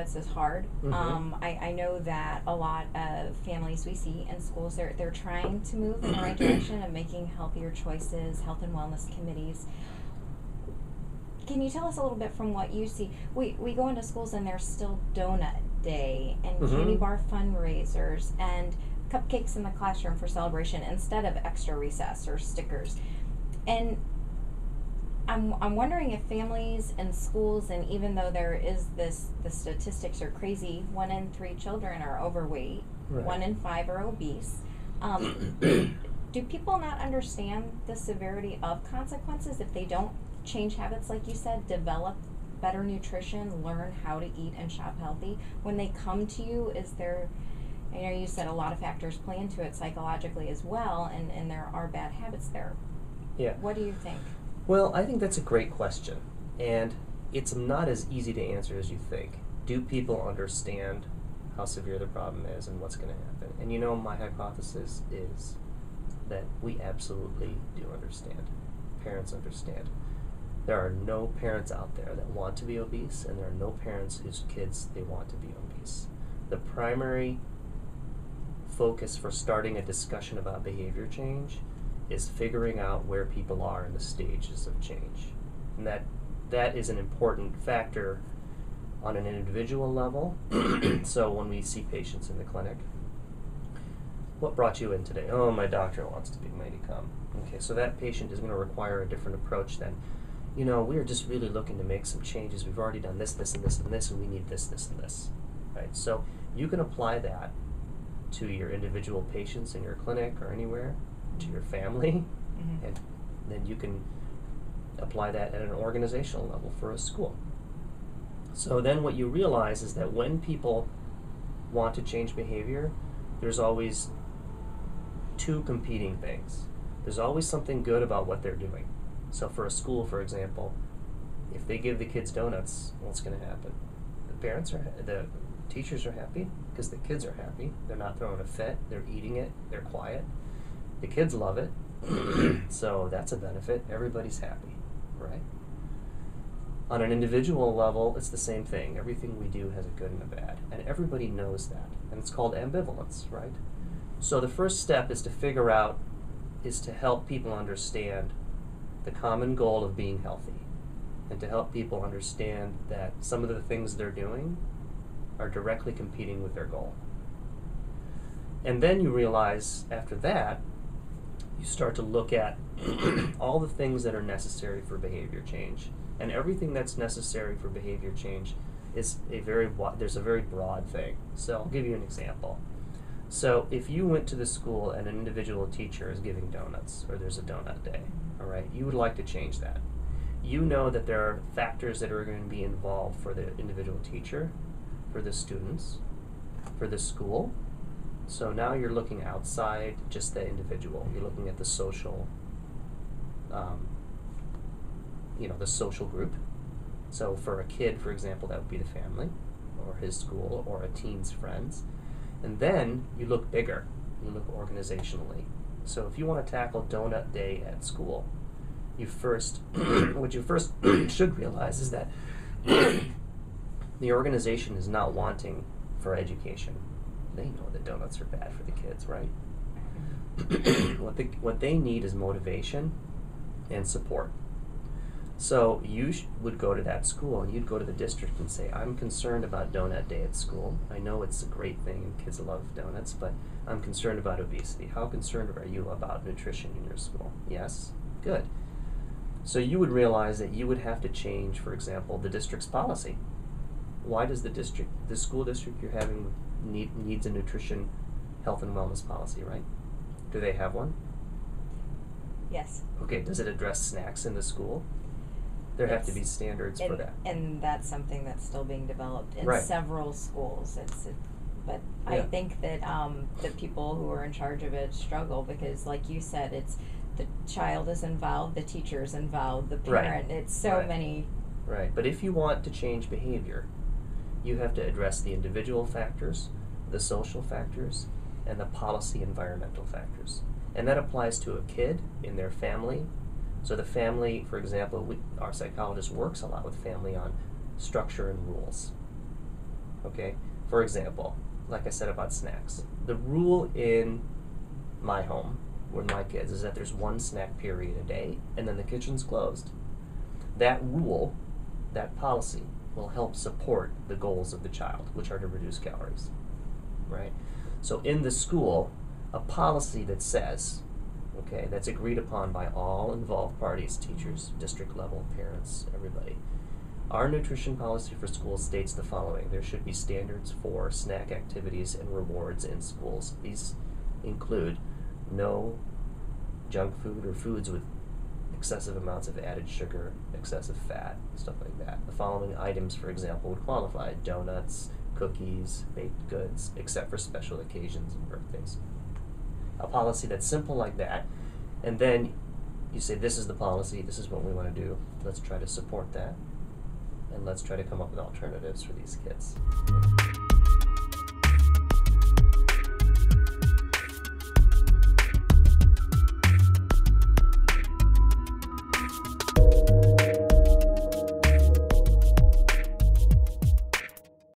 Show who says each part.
Speaker 1: habits is hard.
Speaker 2: Mm-hmm.
Speaker 1: I know that a lot of families we see in schools, they're trying to move in the right direction of making healthier choices, health and wellness committees. Can you tell us a little bit from what you see? We go into schools and there's still donut day and candy bar fundraisers and cupcakes in the classroom for celebration instead of extra recess or stickers. And I'm wondering if families and schools, and even though there is this, the statistics are crazy, 1 in 3 children are overweight,
Speaker 2: Right.
Speaker 1: 1 in 5 are obese. Do people not understand the severity of consequences if they don't change habits, like you said, develop better nutrition, learn how to eat and shop healthy? When they come to you, is there, I know you said a lot of factors play into it psychologically as well, and there are bad habits there.
Speaker 2: Yeah.
Speaker 1: What do you think?
Speaker 2: Well, I think that's a great question, and it's not as easy to answer as you think. Do people understand how severe the problem is and what's going to happen? And you know, my hypothesis is that we absolutely do understand. Parents understand. There are no parents out there that want to be obese, and there are no parents whose kids they want to be obese. The primary focus for starting a discussion about behavior change is figuring out where people are in the stages of change. And that is an important factor on an individual level. So when we see patients in the clinic, what brought you in today? Oh, my doctor wants me to come. Okay, so that patient is going to require a different approach than, you know, we're just really looking to make some changes. We've already done this, this, and this, and this, and we need this, this, and this. Right? So you can apply that to your individual patients in your clinic or anywhere, to your family, and then you can apply that at an organizational level for a school. So then what you realize is that when people want to change behavior, there's always 2 competing things. There's always something good about what they're doing. So for a school, for example, if they give the kids donuts, what's going to happen? The teachers are happy because the kids are happy. They're not throwing a fit. They're eating it. They're quiet. The kids love it. So that's a benefit. Everybody's happy, right? On an individual level, it's the same thing. Everything we do has a good and a bad, and everybody knows that. And it's called ambivalence, right? So the first step is to help people understand the common goal of being healthy, and to help people understand that some of the things they're doing are directly competing with their goal. And then you realize after that, you start to look at all the things that are necessary for behavior change. And everything that's necessary for behavior change is there's a very broad thing. So I'll give you an example. So if you went to the school and an individual teacher is giving donuts, or there's a donut day, all right, you would like to change that. You know that there are factors that are going to be involved for the individual teacher, for the students, for the school. So now you're looking outside just the individual. You're looking at the social, the social group. So for a kid, for example, that would be the family, or his school, or a teen's friends. And then you look bigger. You look organizationally. So if you want to tackle donut day at school, what you first should realize is that the organization is not wanting for education. They know that donuts are bad for the kids, right? What they need is motivation and support. So you would go to that school, and you'd go to the district and say, I'm concerned about donut day at school. I know it's a great thing and kids love donuts, but I'm concerned about obesity. How concerned are you about nutrition in your school? Yes? Good. So you would realize that you would have to change, for example, the district's policy. Why does the school district you're having needs a nutrition, health and wellness policy, right? Do they have one?
Speaker 1: Yes.
Speaker 2: Okay, does it address snacks in the school? There have to be standards for that.
Speaker 1: And that's something that's still being developed in
Speaker 2: Right.
Speaker 1: several schools. But I think that the people who are in charge of it struggle because, like you said, it's the child is involved, the teacher is involved, the parent. Right. It's so many.
Speaker 2: Right, but if you want to change behavior, you have to address the individual factors, the social factors, and the policy environmental factors. And that applies to a kid in their family. So the family, for example, our psychologist works a lot with family on structure and rules. Okay? For example, like I said about snacks, the rule in my home with my kids is that there's one snack period a day and then the kitchen's closed. That rule, that policy, will help support the goals of the child, which are to reduce calories, right? So in the school, a policy that says, okay, that's agreed upon by all involved parties, teachers, district level, parents, everybody. Our nutrition policy for schools states the following: there should be standards for snack activities and rewards in schools. These include no junk food or foods with excessive amounts of added sugar, excessive fat, stuff like that. The following items, for example, would qualify: donuts, cookies, baked goods, except for special occasions and birthdays. A policy that's simple like that, and then you say, this is the policy, this is what we want to do, let's try to support that, and let's try to come up with alternatives for these kids.